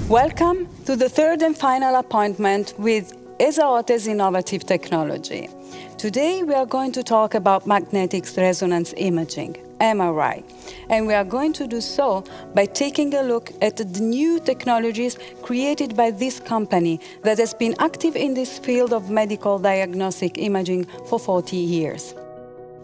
Welcome to the third and final appointment with Esaote's innovative technology. Today we are going to talk about magnetic resonance imaging, MRI, and we are going to do so by taking a look at the new technologies created by this company that has been active in this field of medical diagnostic imaging for 40 years.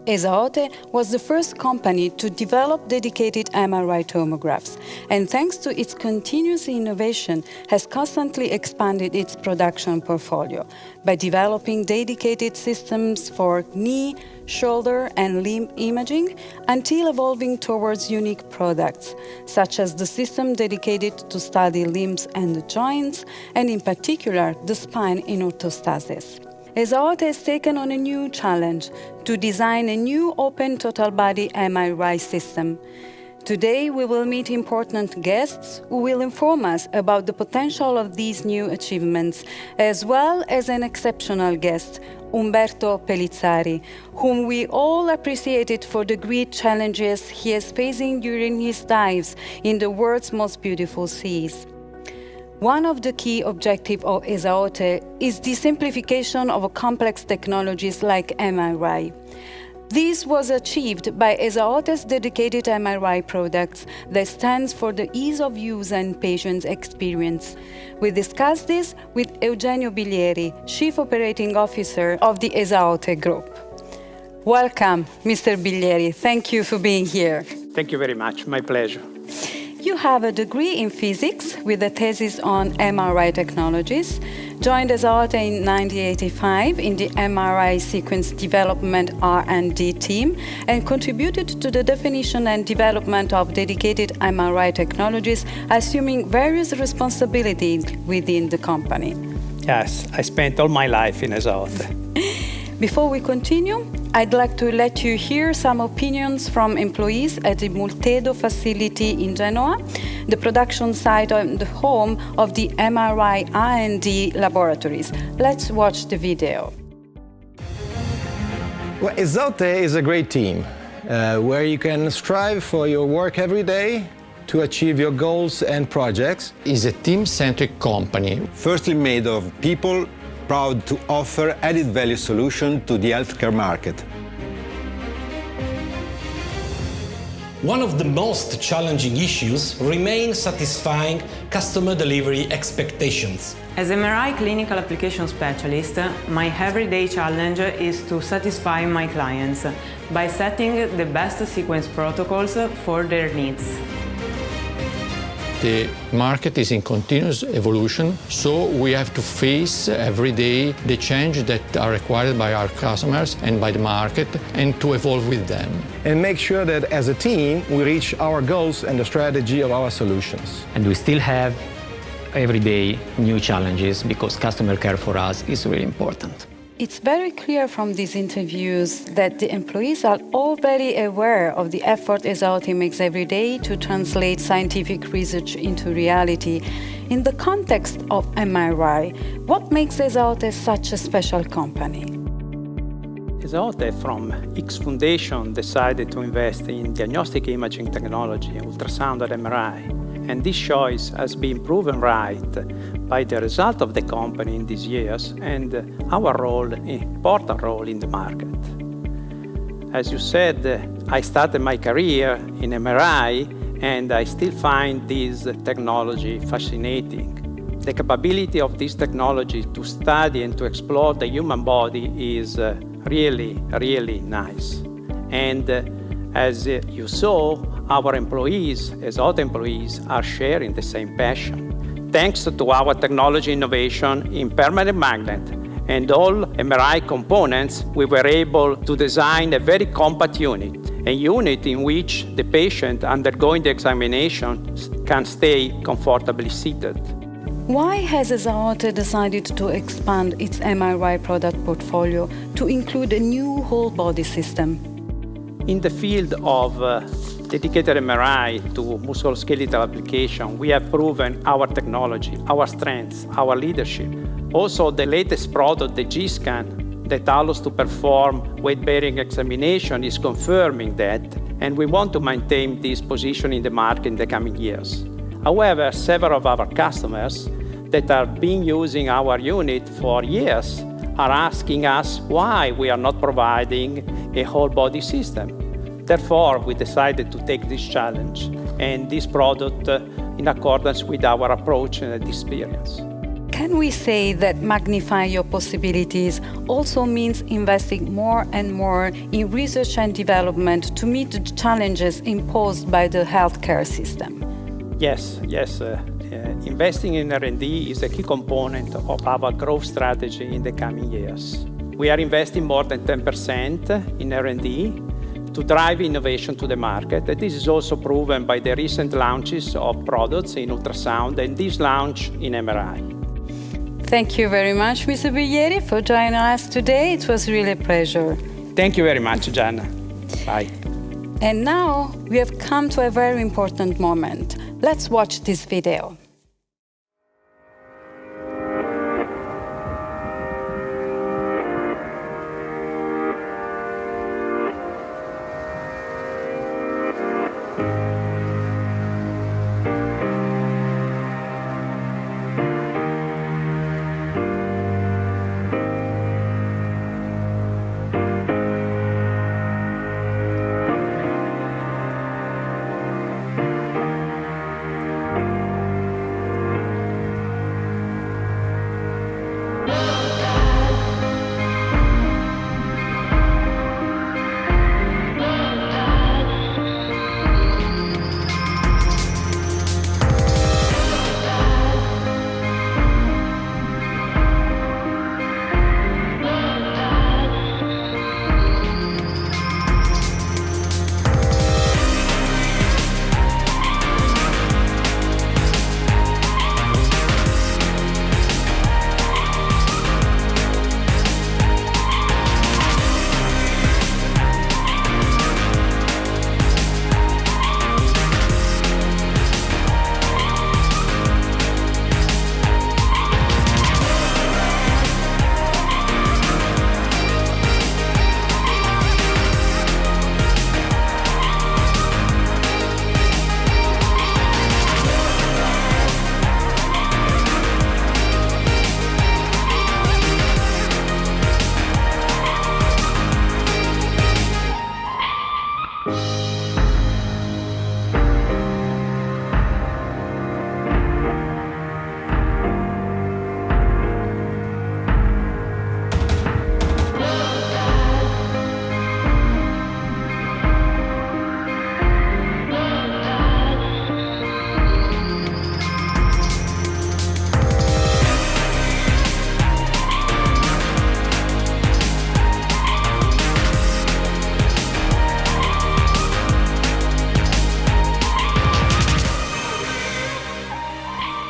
Esaote was the first company to develop dedicated MRI tomographs, and thanks to its continuous innovation, has constantly expanded its production portfolio by developing dedicated systems for knee, shoulder, and limb imaging, until evolving towards unique products, such as the system dedicated to study limbs and the joints, and in particular, the spine in orthostasis. Esaote has taken on a new challenge to design a new open total body MRI system. Today we will meet important guests who will inform us about the potential of these new achievements, as well as an exceptional guest, Umberto Pelizzari, whom we all appreciated for the great challenges he is facing during his dives in the world's most beautiful seas. One of the key objectives of Esaote is the simplification of complex technologies like MRI. This was achieved by Esaote's dedicated MRI products that stands for the ease of use and patient experience. We discussed this with Eugenio Biglieri, Chief Operating Officer of the Esaote Group. Welcome, Mr. Biglieri. Thank you for being here. Thank you very much. My pleasure. You have a degree in physics with a thesis on MRI technologies, joined Esaote in 1985 in the MRI sequence development R&D team, and contributed to the definition and development of dedicated MRI technologies, assuming various responsibilities within the company. Yes, I spent all my life in Esaote. Before we continue, I'd like to let you hear some opinions from employees at the Multedo facility in Genoa, the production site and the home of the MRI R&D laboratories. Let's watch the video. Well, Esaote is a great team where you can strive for your work every day to achieve your goals and projects. It's a team-centric company. Firstly made of people proud to offer added value solution to the healthcare market. One of the most challenging issues remains satisfying customer delivery expectations. As MRI clinical application specialist, my everyday challenge is to satisfy my clients by setting the best sequence protocols for their needs. The market is in continuous evolution, so we have to face every day the changes that are required by our customers and by the market, and to evolve with them. And make sure that as a team we reach our goals and the strategy of our solutions. And we still have every day new challenges because customer care for us is really important. It's very clear from these interviews that the employees are all very aware of the effort Esaote makes every day to translate scientific research into reality. In the context of MRI, what makes Esaote such a special company? Esaote, from its foundation, decided to invest in diagnostic imaging technology, ultrasound and MRI. And this choice has been proven right by the result of the company in these years and our important role in the market. As you said, I started my career in MRI, and I still find this technology fascinating. The capability of this technology to study and to explore the human body is really, really nice. And as you saw, our employees, Esaote employees, are sharing the same passion. Thanks to our technology innovation in permanent magnet and all MRI components, we were able to design a very compact unit, a unit in which the patient undergoing the examination can stay comfortably seated. Why has Esaote decided to expand its MRI product portfolio to include a new whole-body system? In the field of dedicated MRI to musculoskeletal application, we have proven our technology, our strengths, our leadership. Also, the latest product, the G-Scan, that allows to perform weight-bearing examination is confirming that, and we want to maintain this position in the market in the coming years. However, several of our customers that have been using our unit for years are asking us why we are not providing a whole body system. Therefore, we decided to take this challenge and this product in accordance with our approach and experience. Can we say that magnifying your possibilities also means investing more and more in research and development to meet the challenges imposed by the healthcare system? Yes. Investing in R&D is a key component of our growth strategy in the coming years. We are investing more than 10% in R&D to drive innovation to the market. And this is also proven by the recent launches of products in ultrasound and this launch in MRI. Thank you very much, Mr. Biglieri, for joining us today. It was really a pleasure. Thank you very much, Gianna. Bye. And now we have come to a very important moment. Let's watch this video.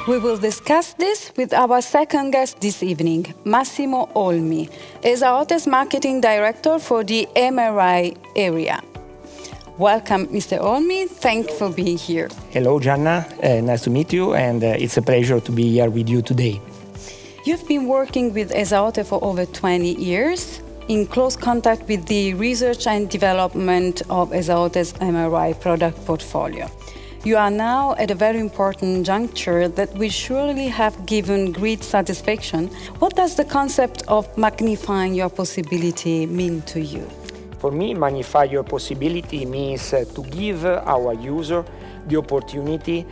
We will discuss this with our second guest this evening, Massimo Olmi, Esaote's Marketing Director for the MRI area. Welcome, Mr. Olmi. Thank you for being here. Hello, Gianna. Nice to meet you, and it's a pleasure to be here with you today. You've been working with Esaote for over 20 years, in close contact with the research and development of Esaote's MRI product portfolio. You are now at a very important juncture that will surely have given great satisfaction. What does the concept of magnifying your possibility mean to you? For me, magnify your possibility means to give our user the opportunity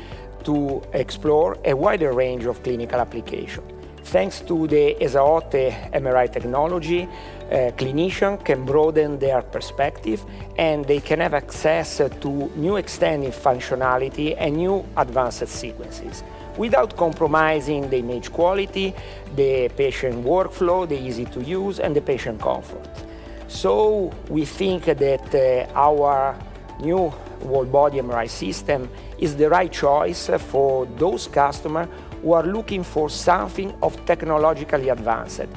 to explore a wider range of clinical applications. Thanks to the Esaote MRI technology, clinicians can broaden their perspective and they can have access to new extended functionality and new advanced sequences without compromising the image quality, the patient workflow, the easy to use, and the patient comfort. So we think that our new whole-body MRI system is the right choice for those customers who are looking for something of technologically advanced.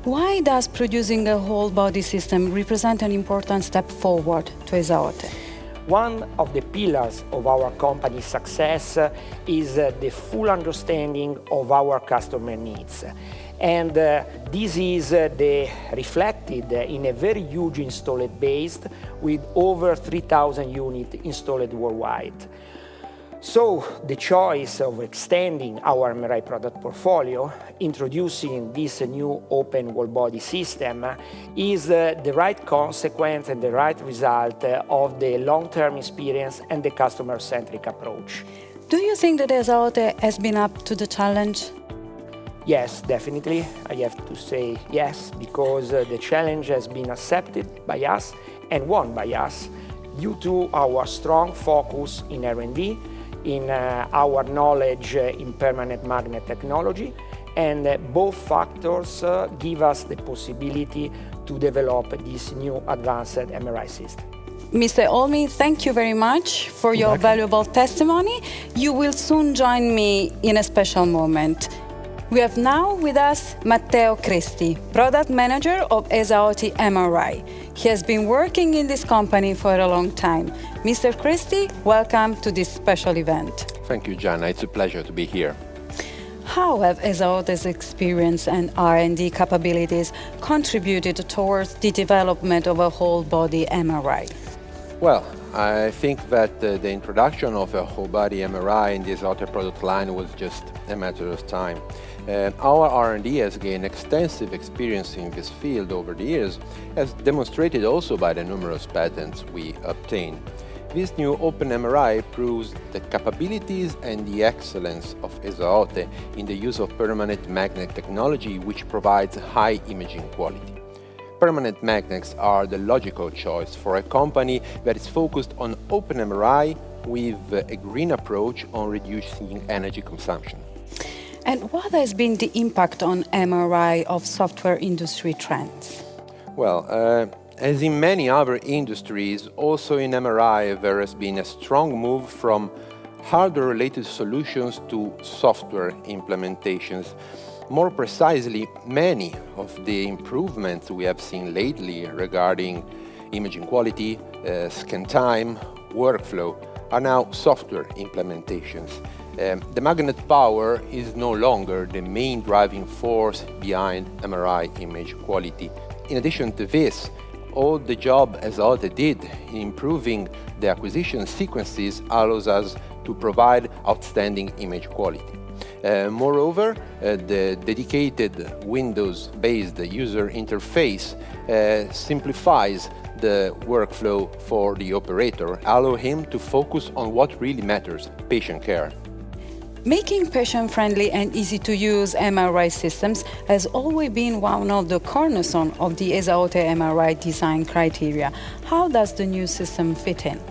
Why does producing a whole-body system represent an important step forward to Esaote? One of the pillars of our company's success is the full understanding of our customer needs. And this is reflected in a very huge installed base with over 3,000 units installed worldwide. So the choice of extending our MRI product portfolio, introducing this new open whole body system, is the right consequence and the right result of the long-term experience and the customer-centric approach. Do you think that Esaote has been up to the challenge? Yes, definitely. I have to say yes, because the challenge has been accepted by us and won by us due to our strong focus in R&D, in our knowledge in permanent magnet technology, and both factors give us the possibility to develop this new advanced MRI system. Mr. Olmi, thank you very much for your valuable testimony. You will soon join me in a special moment. We have now with us Matteo Cristi, Product Manager of Esaote MRI. He has been working in this company for a long time. Mr. Cristi, welcome to this special event. Thank you, Gianna. It's a pleasure to be here. How have Esaote's experience and R&D capabilities contributed towards the development of a whole-body MRI? Well, I think that the introduction of a whole-body MRI in the Esaote product line was just a matter of time. Our R&D has gained extensive experience in this field over the years, as demonstrated also by the numerous patents we obtained. This new open MRI proves the capabilities and the excellence of Esaote in the use of permanent magnet technology, which provides high imaging quality. Permanent magnets are the logical choice for a company that is focused on open MRI with a green approach on reducing energy consumption. And what has been the impact on MRI of software industry trends? Well, as in many other industries, also in MRI there has been a strong move from hardware-related solutions to software implementations. More precisely, many of the improvements we have seen lately regarding imaging quality, scan time, workflow are now software implementations. The magnet power is no longer the main driving force behind MRI image quality. In addition to this, all the job Esaote did in improving the acquisition sequences allows us to provide outstanding image quality. Moreover, the dedicated Windows-based user interface simplifies the workflow for the operator, allowing him to focus on what really matters, patient care. Making patient-friendly and easy-to-use MRI systems has always been one of the cornerstones of the Esaote MRI design criteria. How does the new system fit in?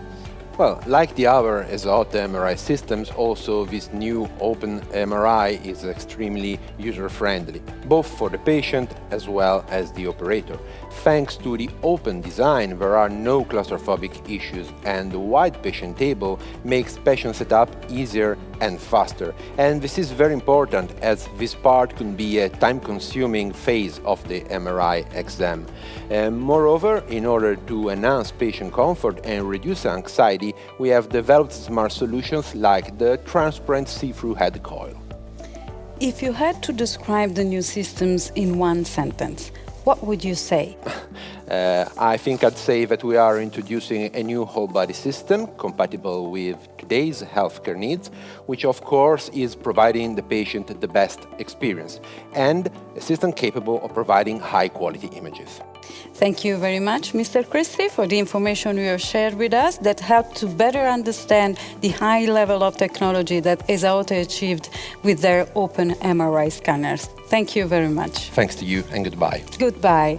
Well, like the other Esaote MRI systems, also this new open MRI is extremely user-friendly, both for the patient as well as the operator. Thanks to the open design, there are no claustrophobic issues, and the wide patient table makes patient setup easier and faster. And this is very important, as this part can be a time-consuming phase of the MRI exam. Moreover, in order to enhance patient comfort and reduce anxiety, we have developed smart solutions like the transparent see-through head coil. If you had to describe the new systems in one sentence, what would you say? I think I'd say that we are introducing a new whole-body system compatible with today's healthcare needs, which of course is providing the patient the best experience, and a system capable of providing high-quality images. Thank you very much, Mr. Cristi, for the information you have shared with us that helped to better understand the high level of technology that Esaote achieved with their open MRI scanners. Thank you very much. Thanks to you, and goodbye. Goodbye.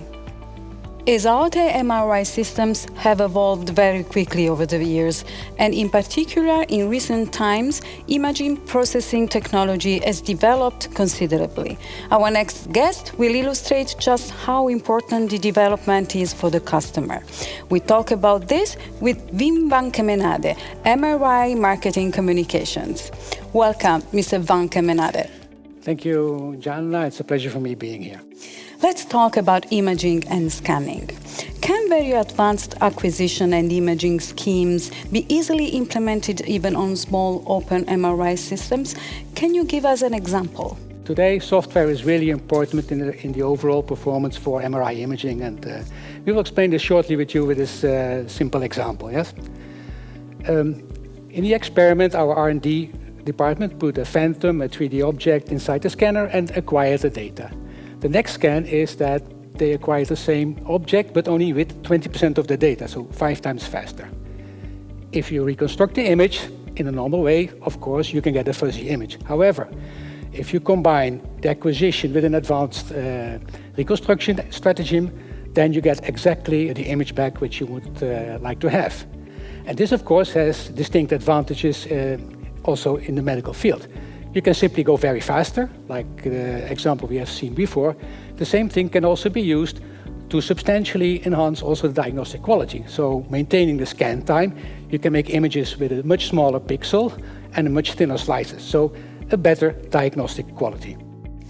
Esaote MRI systems have evolved very quickly over the years, and in particular in recent times, imaging processing technology has developed considerably. Our next guest will illustrate just how important the development is for the customer. We talk about this with Wim van Kemenade, MRI Marketing Communications. Welcome, Mr. van Kemenade. Thank you, Gianna. It's a pleasure for me being here. Let's talk about imaging and scanning. Can very advanced acquisition and imaging schemes be easily implemented even on small open MRI systems? Can you give us an example? Today, software is really important in the overall performance for MRI imaging, and we will explain this shortly with you with this simple example, yes? In the experiment, our R&D department put a phantom, a 3D object, inside the scanner and acquired the data. The next scan is that they acquired the same object, but only with 20% of the data, so 5 times faster. If you reconstruct the image in a normal way, of course, you can get a fuzzy image. However, if you combine the acquisition with an advanced reconstruction stratagem, then you get exactly the image back which you would like to have. And this, of course, has distinct advantages also in the medical field. You can simply go very faster, like the example we have seen before. The same thing can also be used to substantially enhance also the diagnostic quality. So maintaining the scan time, you can make images with a much smaller pixel and a much thinner slices, so a better diagnostic quality.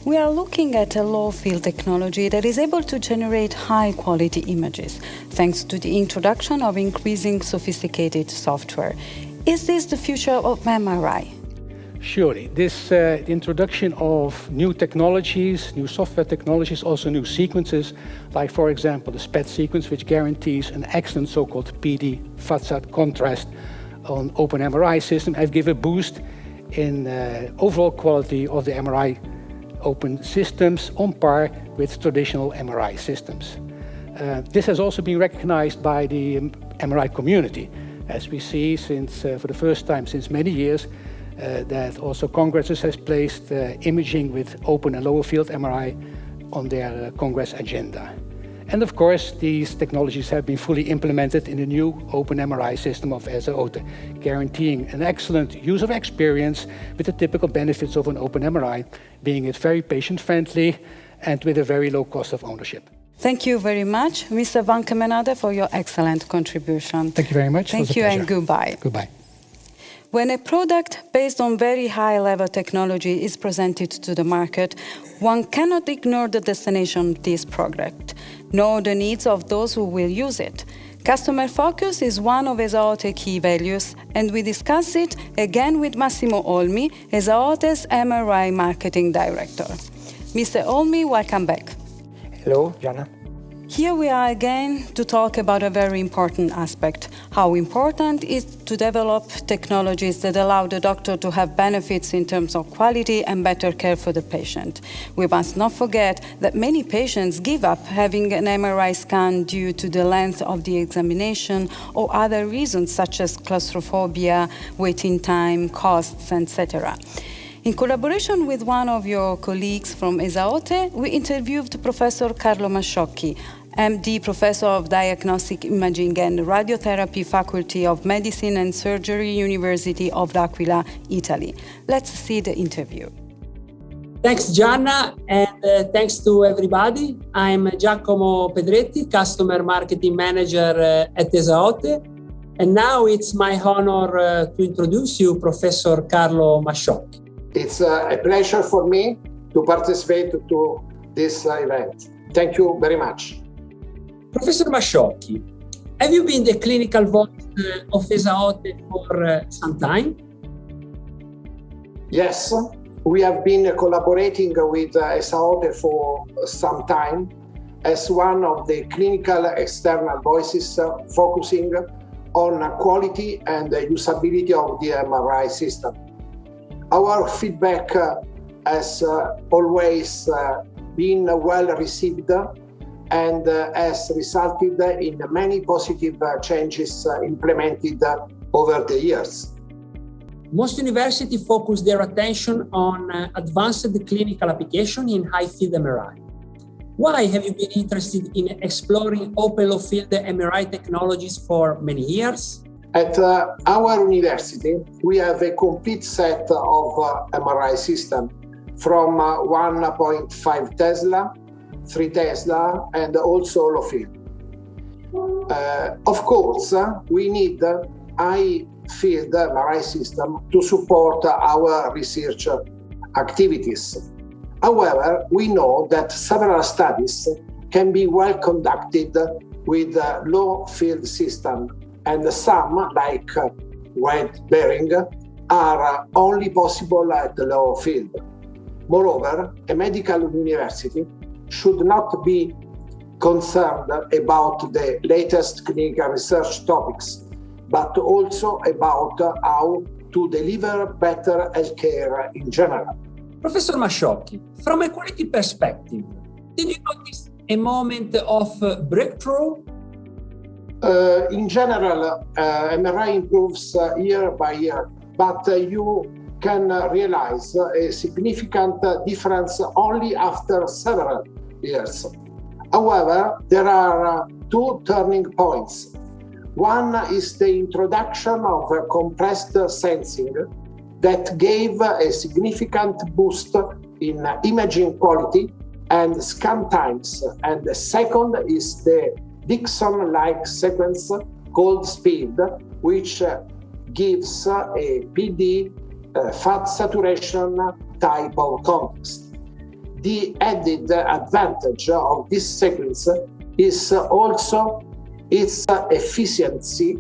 We are looking at a low-field technology that is able to generate high-quality images, thanks to the introduction of increasing sophisticated software. Is this the future of MRI? Surely. The introduction of new technologies, new software technologies, also new sequences, like for example the SPET sequence, which guarantees an excellent so-called PD facade contrast on open MRI system, have given a boost in overall quality of the MRI open systems on par with traditional MRI systems. This has also been recognized by the MRI community, as we see since, for the first time since many years, that also Congresses has placed imaging with open and lower field MRI on their Congress agenda. And of course, these technologies have been fully implemented in the new open MRI system of Esaote, guaranteeing an excellent user experience with the typical benefits of an open MRI, being it very patient-friendly and with a very low cost of ownership. Thank you very much, Mr. Van Kemenade, for your excellent contribution. Thank you very much. Thank you and goodbye. Goodbye. When a product based on very high-level technology is presented to the market, one cannot ignore the destination of this product, nor the needs of those who will use it. Customer focus is one of Esaote's key values, and we discuss it again with Massimo Olmi, Esaote's MRI Marketing Director. Mr. Olmi, welcome back. Hello, Gianna. Here we are again to talk about a very important aspect, how important it is to develop technologies that allow the doctor to have benefits in terms of quality and better care for the patient. We must not forget that many patients give up having an MRI scan due to the length of the examination or other reasons such as claustrophobia, waiting time, costs, etc. In collaboration with one of your colleagues from Esaote, we interviewed Professor Carlo Masciocchi, MD, Professor of Diagnostic Imaging and Radiotherapy, Faculty of Medicine and Surgery, University of L'Aquila, Italy. Let's see the interview. Thanks, Gianna, and thanks to everybody. I'm Giacomo Pedretti, Customer Marketing Manager at Esaote, and now it's my honor to introduce you Professor Carlo Masciocchi. It's a pleasure for me to participate to this event. Thank you very much. Professor Masciocchi, have you been the clinical voice of Esaote for some time? Yes, we have been collaborating with Esaote for some time as one of the clinical external voices focusing on quality and the usability of the MRI system. Our feedback has always been well received and has resulted in many positive changes implemented over the years. Most universities focus their attention on advanced clinical application in high-field MRI. Why have you been interested in exploring open low-field MRI technologies for many years? At our university, we have a complete set of MRI systems from 1.5 Tesla, 3 Tesla, and also low field. Of course, we need high-field MRI system to support our research activities. However, we know that several studies can be well conducted with low-field system, and some, like weight bearing, are only possible at the low field. Moreover, a medical university should not be concerned about the latest clinical research topics, but also about how to deliver better healthcare in general. Professor Masciocchi, from a quality perspective, did you notice a moment of breakthrough? In general, MRI improves year by year, but you can realize a significant difference only after several years. However, there are two turning points. One is the introduction of compressed sensing that gave a significant boost in imaging quality and scan times. And the second is the Dixon-like sequence called SPEED, which gives a PD fat saturation type of context. The added advantage of this sequence is also its efficiency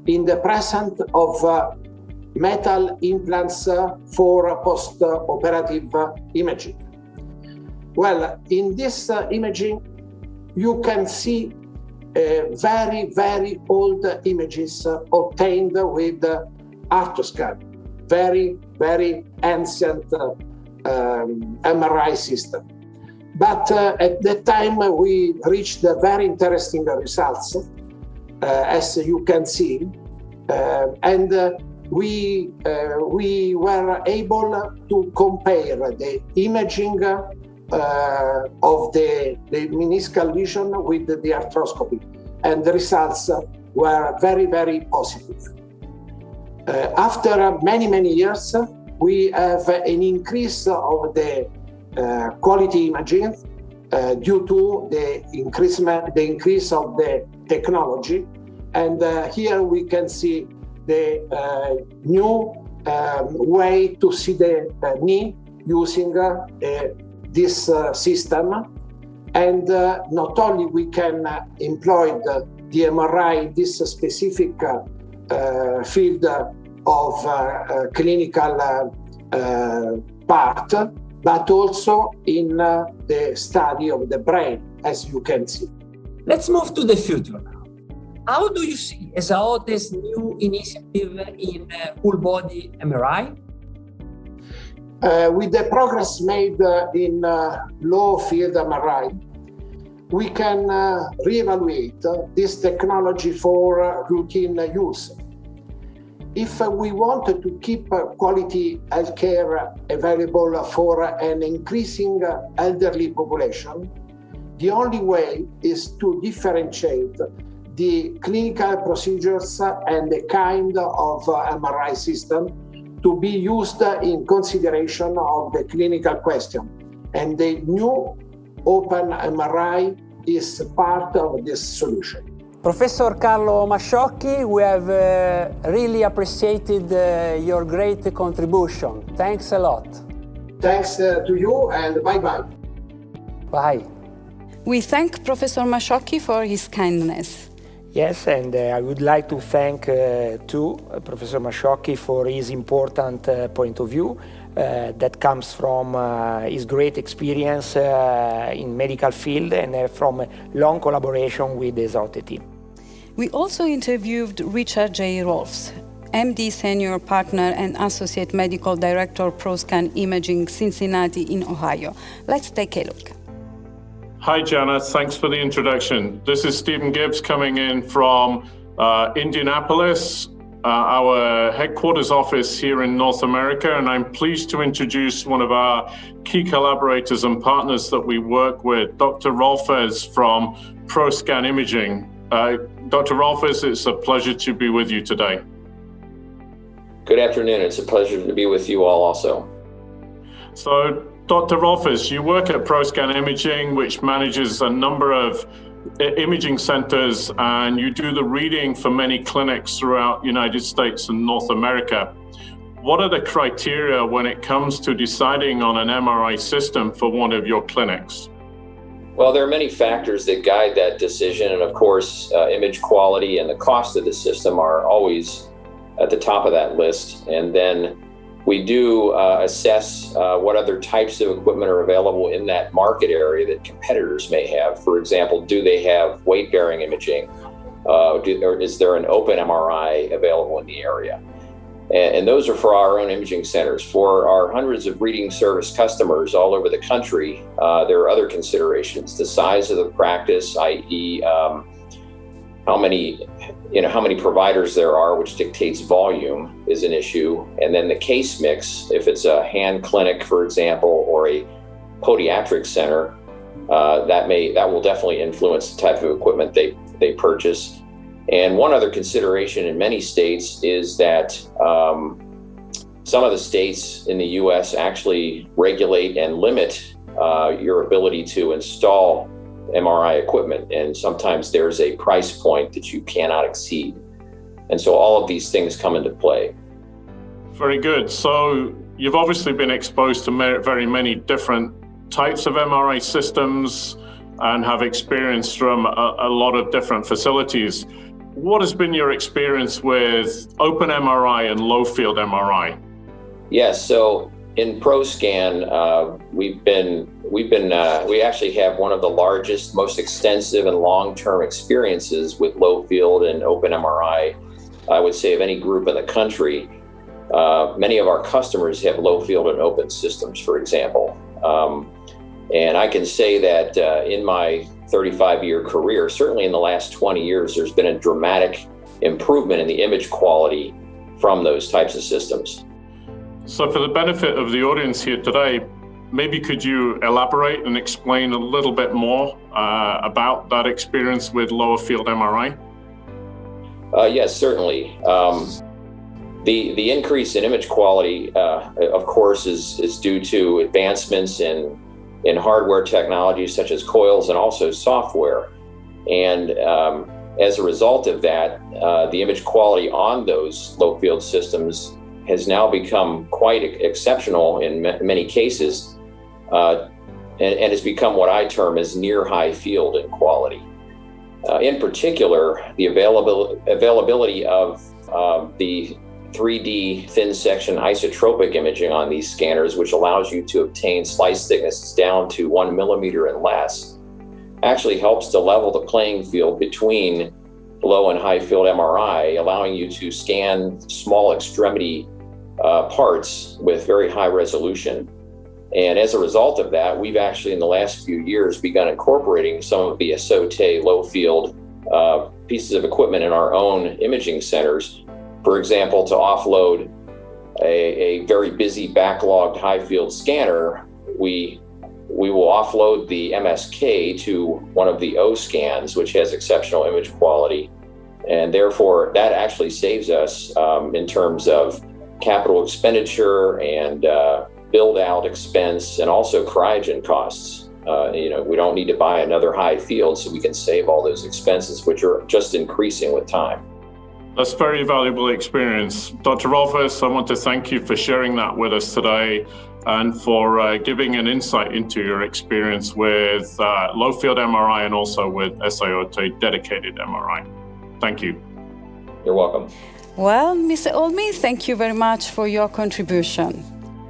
in the presence of metal implants for post-operative imaging. Well, in this imaging, you can see very, very old images obtained with arthroscan, very, very ancient MRI system. But at that time, we reached very interesting results, as you can see, and we were able to compare the imaging of the meniscal lesion with the arthroscopy, and the results were very, very positive. After many, many years, we have an increase of the quality imaging due to the increase of the technology, and here we can see the new way to see the knee using this system, and not only we can employ the MRI in this specific field of clinical part, but also in the study of the brain, as you can see. Let's move to the future now. How do you see Esaote's new initiative in full body MRI? With the progress made in low field MRI, we can reevaluate this technology for routine use. If we want to keep quality healthcare available for an increasing elderly population, the only way is to differentiate the clinical procedures and the kind of MRI system to be used in consideration of the clinical question. And the new open MRI is part of this solution. Professor Carlo Masciocchi, we have really appreciated your great contribution. Thanks a lot. Thanks to you, and bye-bye. Bye. We thank Professor Masciocchi for his kindness. Yes, and I would like to thank too Professor Masciocchi for his important point of view that comes from his great experience in medical field and from a long collaboration with the Esaote team. We also interviewed Richard J. Rolfs, MD Senior Partner and Associate Medical Director, ProScan Imaging, Cincinnati in Ohio. Let's take a look. Hi, Jana. Thanks for the introduction. This is Stephen Gibbs coming in from Indianapolis, our headquarters office here in North America, and I'm pleased to introduce one of our key collaborators and partners that we work with, Dr. Rolfes from ProScan Imaging. Dr. Rolfes, it's a pleasure to be with you today. Good afternoon. It's a pleasure to be with you all also. So, Dr. Rolfes, you work at ProScan Imaging, which manages a number of imaging centers, and you do the reading for many clinics throughout the United States and North America. What are the criteria when it comes to deciding on an MRI system for one of your clinics? Well, there are many factors that guide that decision, and of course, image quality and the cost of the system are always at the top of that list. And then we do assess what other types of equipment are available in that market area that competitors may have. For example, do they have weight-bearing imaging? or is there an open MRI available in the area? And those are for our own imaging centers. For our hundreds of reading service customers all over the country, there are other considerations. The size of the practice, i.e., how many providers there are, which dictates volume, is an issue. And then the case mix, if it's a hand clinic, for example, or a podiatric center, that will definitely influence the type of equipment they purchase. And one other consideration in many states is that some of the states in the U.S. actually regulate and limit your ability to install MRI equipment, and sometimes there's a price point that you cannot exceed. And so all of these things come into play. Very good. So you've obviously been exposed to very many different types of MRI systems and have experience from a lot of different facilities. What has been your experience with open MRI and low field MRI? Yes, so in ProScan, we actually have one of the largest, most extensive and long-term experiences with low field and open MRI, I would say, of any group in the country. Many of our customers have low field and open systems, for example. And I can say that in my 35-year career, certainly in the last 20 years, there's been a dramatic improvement in the image quality from those types of systems. So for the benefit of the audience here today, maybe could you elaborate and explain a little bit more about that experience with lower field MRI? Yes, certainly. The increase in image quality, of course, is due to advancements in hardware technologies such as coils and also software. And as a result of that, the image quality on those low field systems has now become quite exceptional in many cases, and has become what I term as near high field in quality. In particular, the availability of the 3D thin section isotropic imaging on these scanners, which allows you to obtain slice thicknesses down to 1 millimeter and less, actually helps to level the playing field between low and high field MRI, allowing you to scan small extremity parts with very high resolution. And as a result of that, we've actually in the last few years begun incorporating some of the Esaote low field pieces of equipment in our own imaging centers. For example, to offload a very busy backlogged high field scanner, we will offload the MSK to one of the O scans, which has exceptional image quality. And therefore, that actually saves us in terms of capital expenditure and build out expense, and also cryogen costs. We don't need to buy another high field, so we can save all those expenses, which are just increasing with time. That's very valuable experience. Dr. Rolfes, I want to thank you for sharing that with us today and for giving an insight into your experience with low field MRI and also with Esaote dedicated MRI. Thank you. You're welcome. Well, Mr. Olmi, thank you very much for your contribution.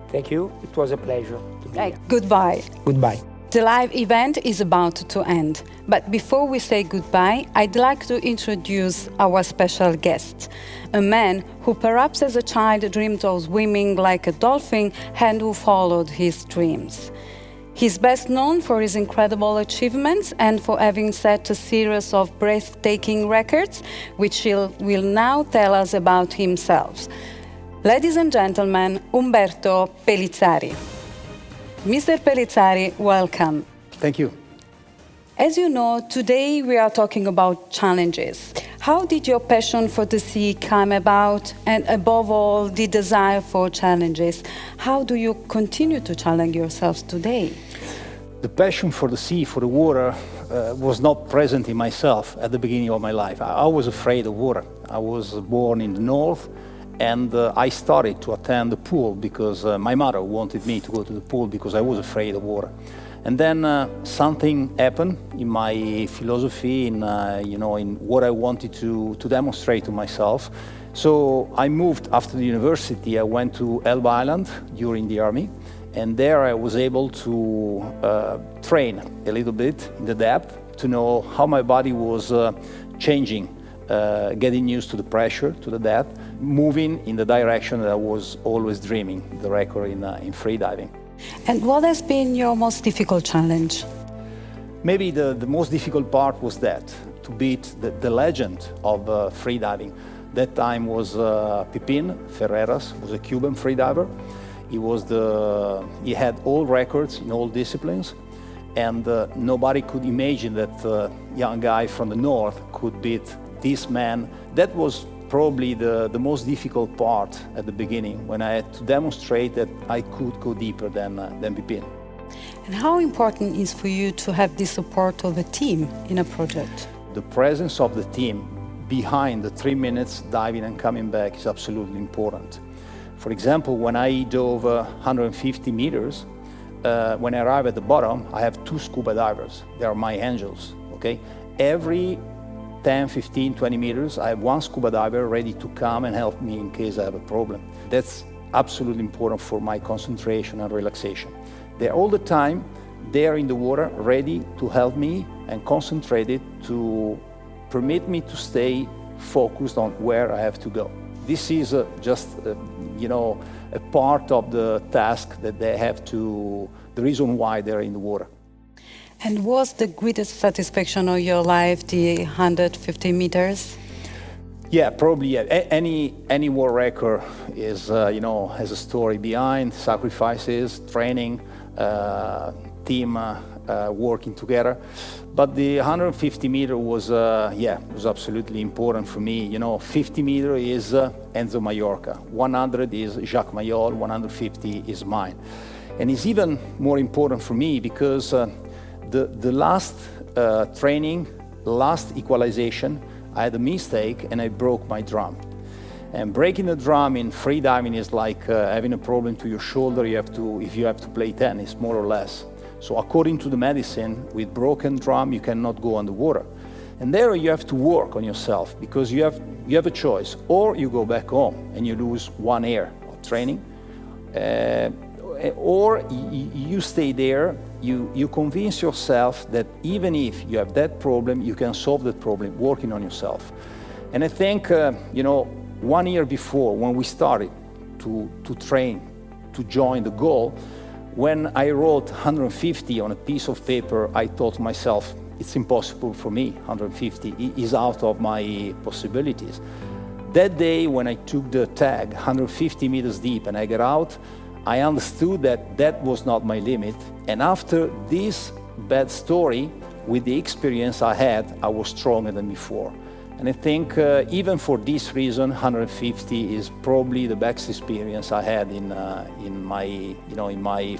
Thank you. It was a pleasure to be here. Goodbye. Goodbye. The live event is about to end, but before we say goodbye, I'd like to introduce our special guest, a man who perhaps as a child dreamed of swimming like a dolphin and who followed his dreams. He's best known for his incredible achievements and for having set a series of breathtaking records, which he will now tell us about himself. Ladies and gentlemen, Umberto Pelizzari. Mr. Pelizzari, welcome. Thank you. As you know, today we are talking about challenges. How did your passion for the sea come about? And above all, the desire for challenges. How do you continue to challenge yourselves today? The passion for the sea, for the water, was not present in myself at the beginning of my life. I was afraid of water. I was born in the north, and I started to attend the pool because my mother wanted me to go to the pool because I was afraid of water. And then something happened in my philosophy, in what I wanted to demonstrate to myself. So I moved after the university. I went to Elba Island during the army, and there I was able to train a little bit in the depth to know how my body was changing getting used to the pressure, to the depth, moving in the direction that I was always dreaming, the record in freediving. And what has been your most difficult challenge? Maybe the most difficult part was that, to beat the legend of freediving. That time was Pipin Ferreras, was a Cuban freediver. He had all records in all disciplines, and nobody could imagine that a young guy from the north could beat this man. That was probably the most difficult part at the beginning, when I had to demonstrate that I could go deeper than Pipin. And how important is for you to have the support of a team in a project? The presence of the team behind the 3 minutes diving and coming back is absolutely important. For example, when I dove 150 meters, when I arrive at the bottom, I have 2 scuba divers. They are my angels, okay? Every 10, 15, 20 meters, I have 1 scuba diver ready to come and help me in case I have a problem. That's absolutely important for my concentration and relaxation. They're all the time there in the water, ready to help me and concentrated to permit me to stay focused on where I have to go. This is just, a part of the task that they have to, the reason why they're in the water. And was the greatest satisfaction of your life the 150 meters? Yeah, probably. Yeah. Any world record is, has a story behind, sacrifices, training, team working together. But the 150 meter was absolutely important for me. 50 meter is Enzo Mallorca, 100 is Jacques Mayol, 150 is mine. And it's even more important for me because the last training, last equalization, I had a mistake and I broke my drum. And breaking the drum in freediving is like having a problem to your shoulder. If you have to play tennis, more or less. So according to the medicine, with broken drum, you cannot go underwater. And there you have to work on yourself because you have a choice. Or you go back home and you lose 1 year of training. Or you stay there, you convince yourself that even if you have that problem, you can solve that problem working on yourself. And I think, 1 year before, when we started to train, to join the goal, when I wrote 150 on a piece of paper, I thought to myself, it's impossible for me, 150 is out of my possibilities. That day, when I took the tag, 150 meters deep, and I got out, I understood that that was not my limit. And after this bad story, with the experience I had, I was stronger than before. And I think even for this reason, 150 is probably the best experience I had in my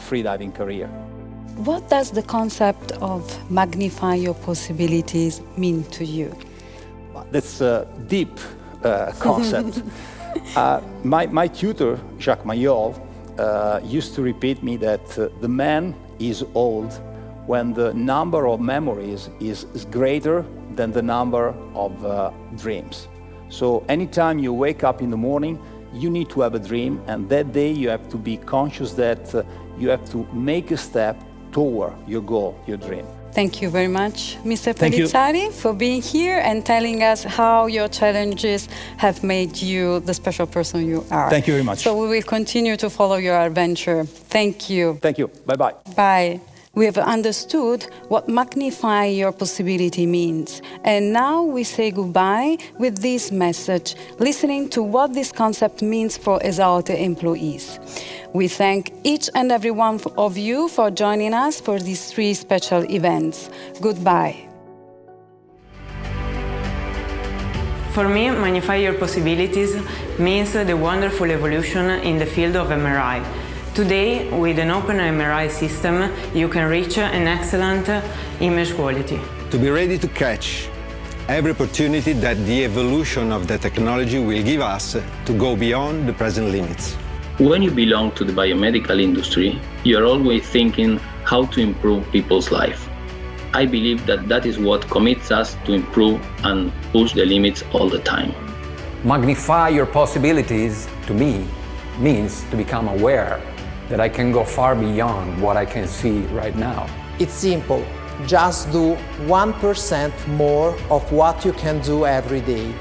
freediving career. What does the concept of magnify your possibilities mean to you? That's a deep concept. My tutor, Jacques Mayol, used to repeat me that the man is old when the number of memories is greater than the number of dreams. So anytime you wake up in the morning, you need to have a dream, and that day you have to be conscious that you have to make a step toward your goal, your dream. Thank you very much, Mr. Pelizzari, for being here and telling us how your challenges have made you the special person you are. Thank you very much. So we will continue to follow your adventure. Thank you. Thank you. Bye-bye. Bye. We have understood what magnify your possibility means. And now we say goodbye with this message, listening to what this concept means for Esaote employees. We thank each and every one of you for joining us for these 3 special events. Goodbye. For me, Magnify Your Possibilities means the wonderful evolution in the field of MRI. Today, with an open MRI system, you can reach an excellent image quality. To be ready to catch every opportunity that the evolution of the technology will give us to go beyond the present limits. When you belong to the biomedical industry, you're always thinking how to improve people's life. I believe that is what commits us to improve and push the limits all the time. Magnify your possibilities, to me, means to become aware that I can go far beyond what I can see right now. It's simple. just do 1% more of what you can do every day.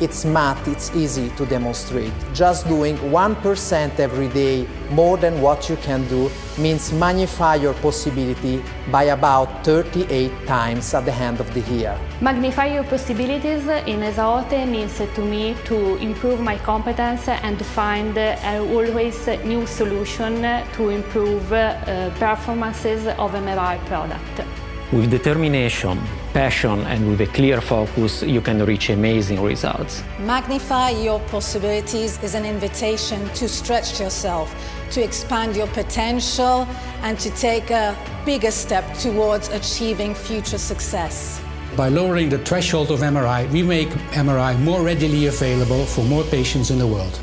It's math, it's easy to demonstrate. Just doing 1% every day more than what you can do means magnify your possibility by about 38 times at the end of the year. Magnify your possibilities in Esaote means to me to improve my competence and to find always new solution to improve performances of MRI product. With determination, passion, and with a clear focus, you can reach amazing results. Magnify your possibilities is an invitation to stretch yourself, to expand your potential, and to take a bigger step towards achieving future success. By lowering the threshold of MRI, we make MRI more readily available for more patients in the world.